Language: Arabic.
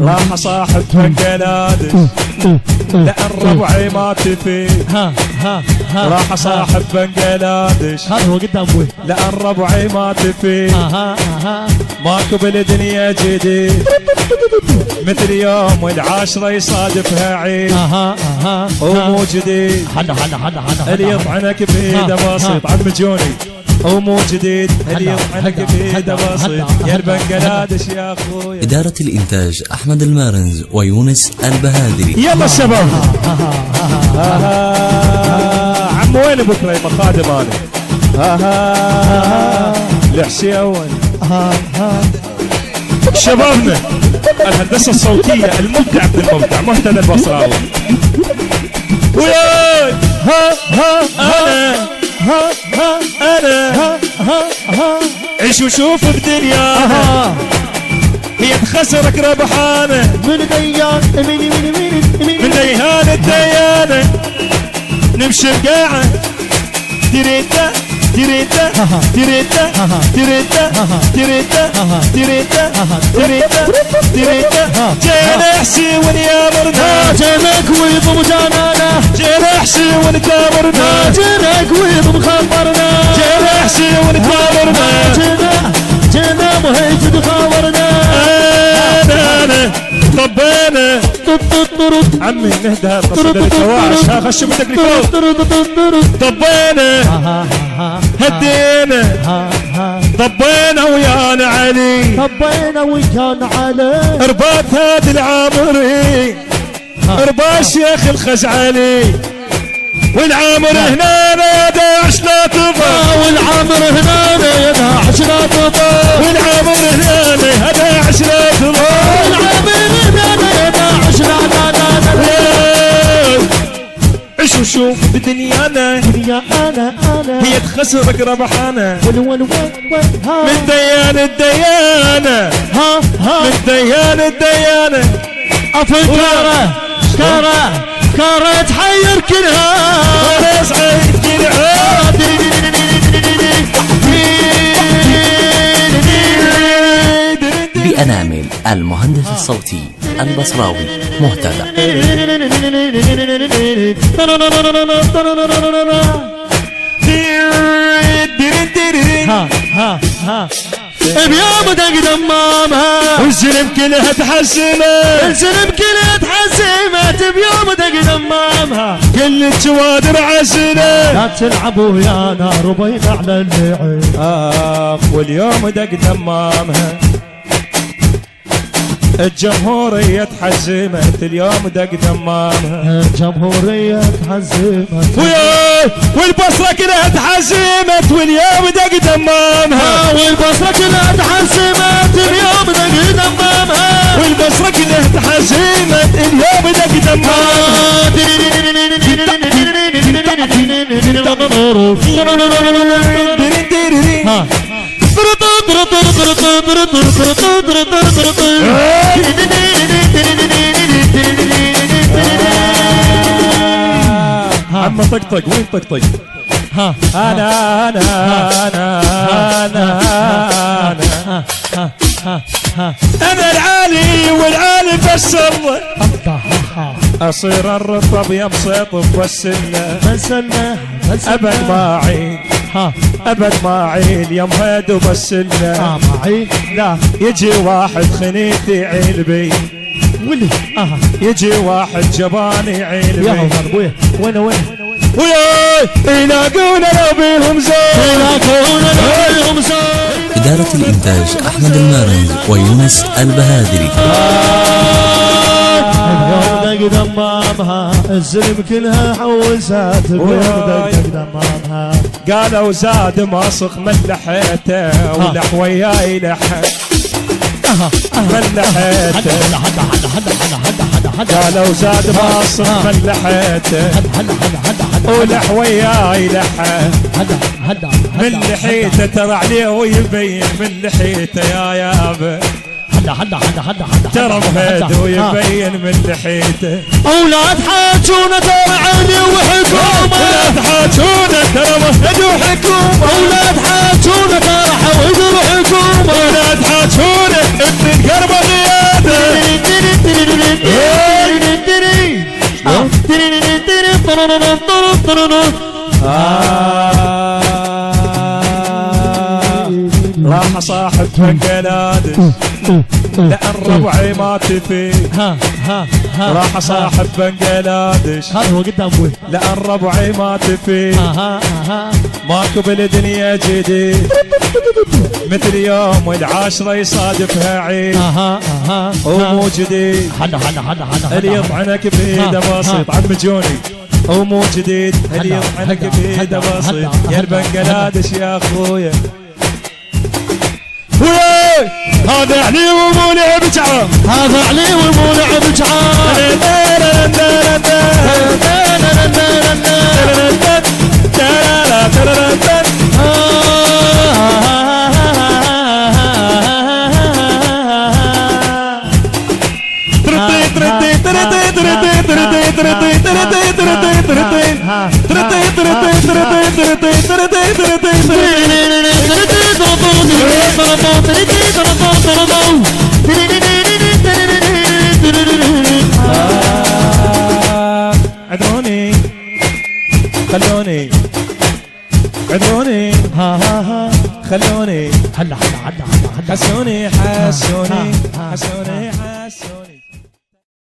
راح صاحب بنجلاديش لأن ربعي ما تفي. راح صاحب بنجلاديش هذا هو قدام ابوي لأن ربعي ما تفي. ماكو بالدنيا جديد مثل يوم العاشرة يصادفها عيد. ومو جديد اللي يطعنك بيده بسيط عم جوني. ومو جديد اللي يطعنك بيده بسيط يا البنجلاديش يا اخويا. إدارة الإنتاج أحمد المارنز ويونس البهادري. يلا الشباب. عم وين بكره مخادم انا؟ الحسيوي شبابنا الهندسه الصوتيه المبدع ابن المبدع مهتدى البصراوي. وياي انا عيش وشوف بدنيانا هي تخسرك ربحانه من ديان من ديهان الديانه نمشي بقاعه تريتا تريتا تريتا تريتا تريتا تريتا تريتا تريتا جينا حسين يا مرنا جيناك ويضم جانانا جينا حسين تامرنا جيناك ويضم خبرنا جينا حسين تامرنا جينا مهيج خبرنا انا طبينا عمي نهدى قصيدة الكواعش ها خش بدك لفوق. طبينا هدينا طبينا ويانا علي طبينا ويانا علي ارباط هادي العامري ارباط شيخ الخزعلي والعامر هنا يا داعش لا تضل والعامر هنا يا داعش لا تضل والعامر هنا يا داعش لا تضل والعامر هنا يا داعش لا عيش وشوف بدنيانا يا انا هي تخسرك ربحانه من من ديان الديانه من ديان الديانه افكاره كاره تحير كلها سعيد كلها بأنامل المهندس الصوتي البصراوي مهتدى. بيوم تقدم مامها والزلم كلها تحسمت الزلم كلها تحسمت بيوم تقدم مامها كل الجوادر عسلة لا تلعبوا يا نار وبين على اللعب واليوم دق دمامها الجمهورية تحزمت اليوم دق دمامها الجمهورية تحزمت وياي والبصرة كلها تحزمت واليوم دق دمامها والبصرة كلها تحزمت اليوم دق دمامها والبصرة كلها تحزمت اليوم دق دمامها عم طقطق وين طقطق؟ انا العالي والعالي فسر اصير الرطب يا مسيطف والسنه ابد ما عيد ابد ما عيل يا مهد وبسلنا لا يجي واحد خنيتي عيل بي ولي يجي واحد جباني عيل يا بي وين وياي يلاقونا لو بيهم زين إدارة الإنتاج أحمد المارنز ويونس البهادري. دق دمامها الزلم كلها حوسات دق دمامها قالوا زاد ماسخ ملحيته ولح وياي لحن ملحيته قالوا زاد ماسخ ملحيته ولح وياي لحن من لحيته ترى عليه ويبين من لحيته يا يابا ترى مهد ويبين من لحيته اولاد حاجونا ترى عيني وحكومه اولاد حاجونا ترى مهد وحكومه اولاد حاجونا ترى حويد وحكومه اولاد حاجونا ابن القرب غياده راح صاحب بنجلاديش لأن ربعي ما تفي. راح صاحب بنجلاديش هذا هو قدام ابوي لأن ربعي ما تفي. ماكو بالدنيا جديد مثل يوم العاشرة يصادفها عيد ومو جديد. اللي يطعنك بيده بسيط عم جوني ومو جديد. اللي يطعنك بيده بسيط يا البنجلاديش يا اخويا. هذا علي ومو لعب جعان. هذا علي ومو لعب جعان. عذروني خلوني عذروني خلوني هلا حسوني حسوني حسوني حسوني